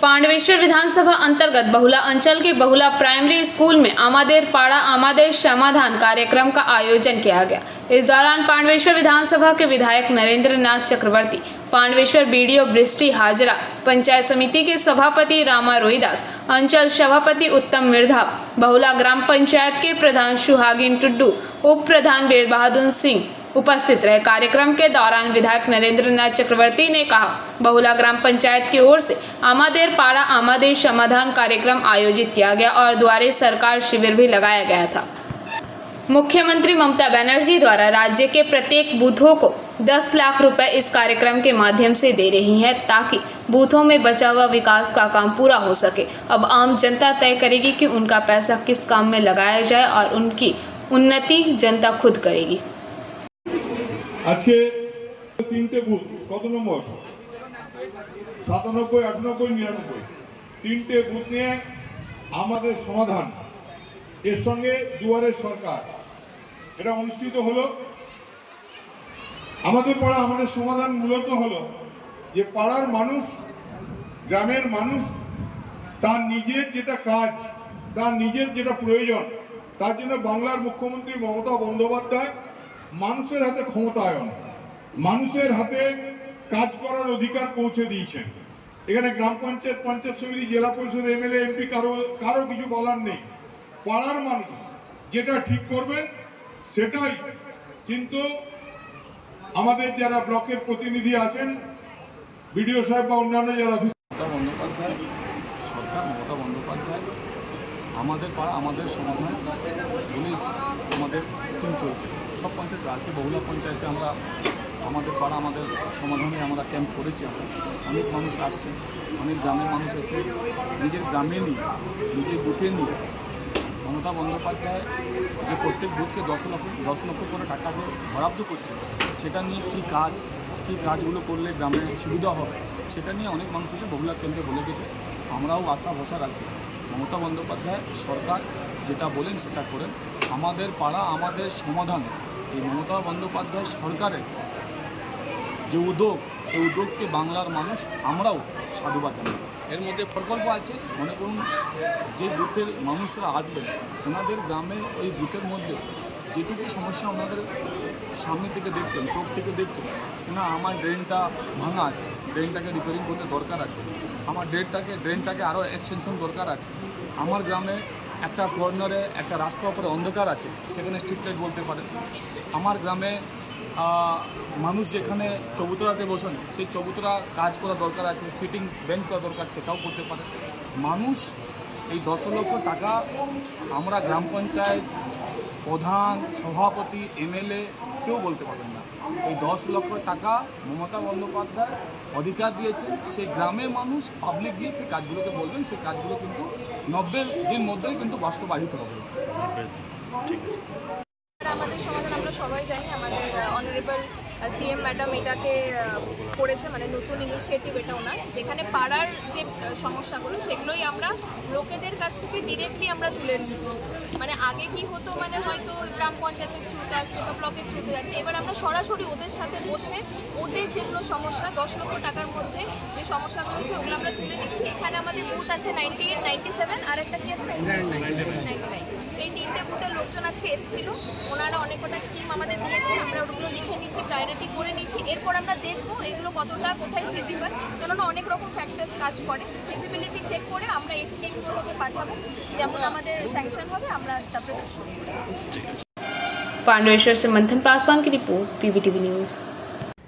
पांडवेश्वर विधानसभा अंतर्गत बहुला अंचल के बहुला प्राइमरी स्कूल में आमादेर पाड़ा आमादेर समाधान कार्यक्रम का आयोजन किया गया। इस दौरान पांडवेश्वर विधानसभा के विधायक नरेंद्र नाथ चक्रवर्ती, पांडवेश्वर बीडीओ बृष्टि हाजरा, पंचायत समिति के सभापति रामा रोहिदास, अंचल सभापति उत्तम मिर्धा, बहुला ग्राम पंचायत के प्रधान सुहागिन टुड्डू, उप प्रधान वीर बहादुर सिंह उपस्थित रहे। कार्यक्रम के दौरान विधायक नरेंद्र नाथ चक्रवर्ती ने कहा, बहुला ग्राम पंचायत की ओर से आमादेर पाड़ा आमादेर समाधान कार्यक्रम आयोजित किया गया और द्वारे सरकार शिविर भी लगाया गया था। मुख्यमंत्री ममता बनर्जी द्वारा राज्य के प्रत्येक बूथों को 10 लाख रुपए इस कार्यक्रम के माध्यम से दे रही है ताकि बूथों में बचा हुआ विकास का काम पूरा हो सके। अब आम जनता तय करेगी कि उनका पैसा किस काम में लगाया जाए और उनकी उन्नति जनता खुद करेगी। आज के 3টে বুথ কত নম্বর 97 98 99 3টে বুথ নিয়ে আমাদের সমাধান এর সঙ্গে দুয়ারে সরকার এটা অনুষ্ঠিত হলো। আমাদের পাড়া আমাদের সমাধান মূলত হলো যে পাড়ার মানুষ গ্রামের মানুষ তার নিজের যেটা কাজ তার নিজের যেটা প্রয়োজন তার জন্য বাংলার মুখ্যমন্ত্রী মমতা বন্দ্যোপাধ্যায় মানুষের হাতে ক্ষমতায়ন মানুষের হাতে কাজ করার অধিকার পৌঁছে দিয়েছেন। এখানে গ্রাম পঞ্চায়েত পঞ্চায়েত সমিতি জেলা পরিষদ এমএলএ এমপি কারো কিছু বলার নেই। পাড়ার মানুষ যেটা ঠিক করবেন সেটাই কিন্তু আমাদের যারা ব্লকের প্রতিনিধি আছেন বিডিও সাহেব বা অন্যান্য যারা বন্দ্যোপাধ্যায় সরকার মমতা বন্দ্যোপাধ্যায় আমাদের পাড়া আমাদের সমাধান বলে আমাদের স্কিম চলছে। সব পঞ্চায়েত আছে বহুলা পঞ্চায়েতে আমরা আমাদের পাড়া আমাদের সমাধানে আমরা ক্যাম্প করেছি। আমরা অনেক মানুষ আসছেন, অনেক গ্রামের মানুষ এসে নিজের গ্রামে নিয়ে নিজের বুথে নিয়ে মমতা বন্দ্যোপাধ্যায় যে প্রত্যেক বুথকে 10 লক্ষ করে টাকা বরাদ্দ করছে সেটা নিয়ে কী কাজগুলো করলে গ্রামে সুবিধা হবে সেটা নিয়ে অনেক মানুষ এসে বহুলা কেন্দ্রে বলে গেছে। আমরাও আশা ভরসা রাখছি মমতা বন্দ্যোপাধ্যায় সরকার যেটা বলেন সেটা করেন। আমাদের পাড়া আমাদের সমাধান এই মমতা বন্দ্যোপাধ্যায় সরকারের যে উদ্যোগ এই উদ্যোগকে বাংলার মানুষ আমরাও সাধুবাদ জানাচ্ছি। এর মধ্যে প্রকল্প আছে, মনে করুন যে বুথের মানুষরা আসবেন ওনাদের গ্রামে ওই বুথের মধ্যে যেটুকু সমস্যা ওনাদের সামনে থেকে দেখছেন চোখ থেকে দেখছেন না আমার ড্রেনটা ভাঙা আছে, ড্রেনটাকে রিপেয়ারিং করতে দরকার আছে, আমার ড্রেনটাকে আরও এক্সটেনশন দরকার আছে, আমার গ্রামে একটা কর্নারে একটা রাস্তা উপরে অন্ধকার আছে সেখানে স্ট্রিট লাইট বলতে পারেন, আমার গ্রামে মানুষ যেখানে চবুতরাতে বসেন সেই চবুতরা কাজ করা দরকার আছে, সিটিং বেঞ্চ করা দরকার সেটাও করতে পারে মানুষ। এই 10 লক্ষ টাকা আমরা গ্রাম পঞ্চায়েত প্রধান সভাপতি এমএলএ কেউ বলতে পারবেন না। এই 10 লক্ষ টাকা মমতা বন্দ্যোপাধ্যায় অধিকার দিয়েছে, সেই গ্রামের মানুষ পাবলিক গিয়ে সেই কাজগুলোকে বলবেন, সেই কাজগুলো কিন্তু 90 দিন মধ্যেই কিন্তু বাস্তবায়িত হবে। আমাদের সমাধান আমরা সবাই জানি, আমাদের অনারেবল সিএম ম্যাডাম এটাকে করেছে, মানে নতুন ইনিশিয়েটিভ এটা ওনার, যেখানে পাড়ার যে সমস্যাগুলো সেগুলোই আমরা লোকেদের কাছ থেকে ডিরেক্টলি আমরা তুলে নিচ্ছি। মানে আগে কি হতো, মানে হয়তো গ্রাম পঞ্চায়েতের থ্রুতে আসছে বা ব্লকের থ্রুতে যাচ্ছে, এবার আমরা সরাসরি ওদের সাথে বসে ওদের যেগুলো সমস্যা 10 লক্ষ টাকার মধ্যে যে সমস্যাগুলো হচ্ছে ওগুলো আমরা তুলে নিচ্ছি। এখানে আমাদের বুথ আছে 98, 97 আর একটা কি আছে 99। এই 3টে বুথের লোকজন আজকে এসেছিল, ওনারা অনেক কটা স্কিম আমাদের দিয়েছে, আমরা ওগুলো লিখে নিচ্ছি, প্রায়োরিটি করে নিচ্ছি। এরপর আমরা দেখবো এগুলো কতটা কোথায় ফিজিবল, কেননা অনেক রকম ফ্যাক্টরস কাজ করে, ফিজিবিলিটি চেক করে আমরা এই স্কিমগুলোকে পাঠাবো, যেমন আমাদের স্যাংশন হবে আমরা তারপরে শুরু করব। पांडवेश्वर से मंथन पासवान की रिपोर्ट, पीबीटीवी न्यूज़।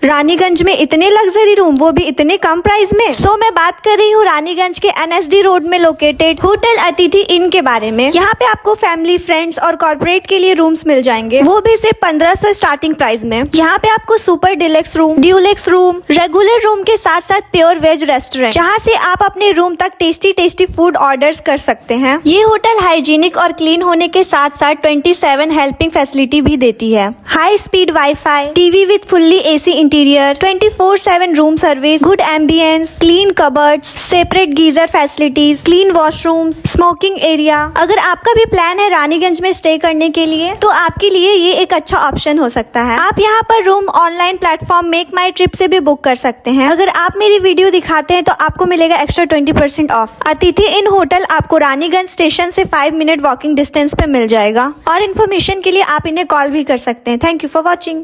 रानीगंज में इतने लग्जरी रूम, वो भी इतने कम प्राइस में। सो मैं बात कर रही हूँ रानीगंज के एनएसडी रोड में लोकेटेड होटल अतिथि इन के बारे में। यहाँ पे आपको फैमिली, फ्रेंड्स और कॉर्पोरेट के लिए रूम्स मिल जाएंगे, वो भी सिर्फ 1500 स्टार्टिंग प्राइस में। यहाँ पे आपको super deluxe room, Dulux room, regular room के साथ साथ प्योर वेज रेस्टोरेंट, जहाँ से आप अपने रूम तक टेस्टी फूड ऑर्डर्स कर सकते हैं। ये होटल हाइजीनिक और क्लीन होने के साथ साथ 27 हेल्पिंग फैसिलिटी भी देती है। High speed wifi, TV with fully AC interior, 24/7 room service, good ambience, clean cupboards, separate geyser facilities, clean washrooms, smoking area. अगर आपका भी प्लान है रानीगंज में स्टे करने के लिए तो आपके लिए ये एक अच्छा ऑप्शन हो सकता है। आप यहाँ पर रूम ऑनलाइन प्लेटफॉर्म मेक माई ट्रिप से भी बुक कर सकते हैं। अगर आप मेरी वीडियो दिखाते हैं तो आपको मिलेगा एक्स्ट्रा 20% ऑफ। अतिथि इन होटल आपको रानीगंज स्टेशन से 5 मिनट वॉकिंग डिस्टेंस पे मिल जाएगा और इन्फॉर्मेशन के लिए आप इन्हें कॉल भी कर सकते हैं। Thank you for watching.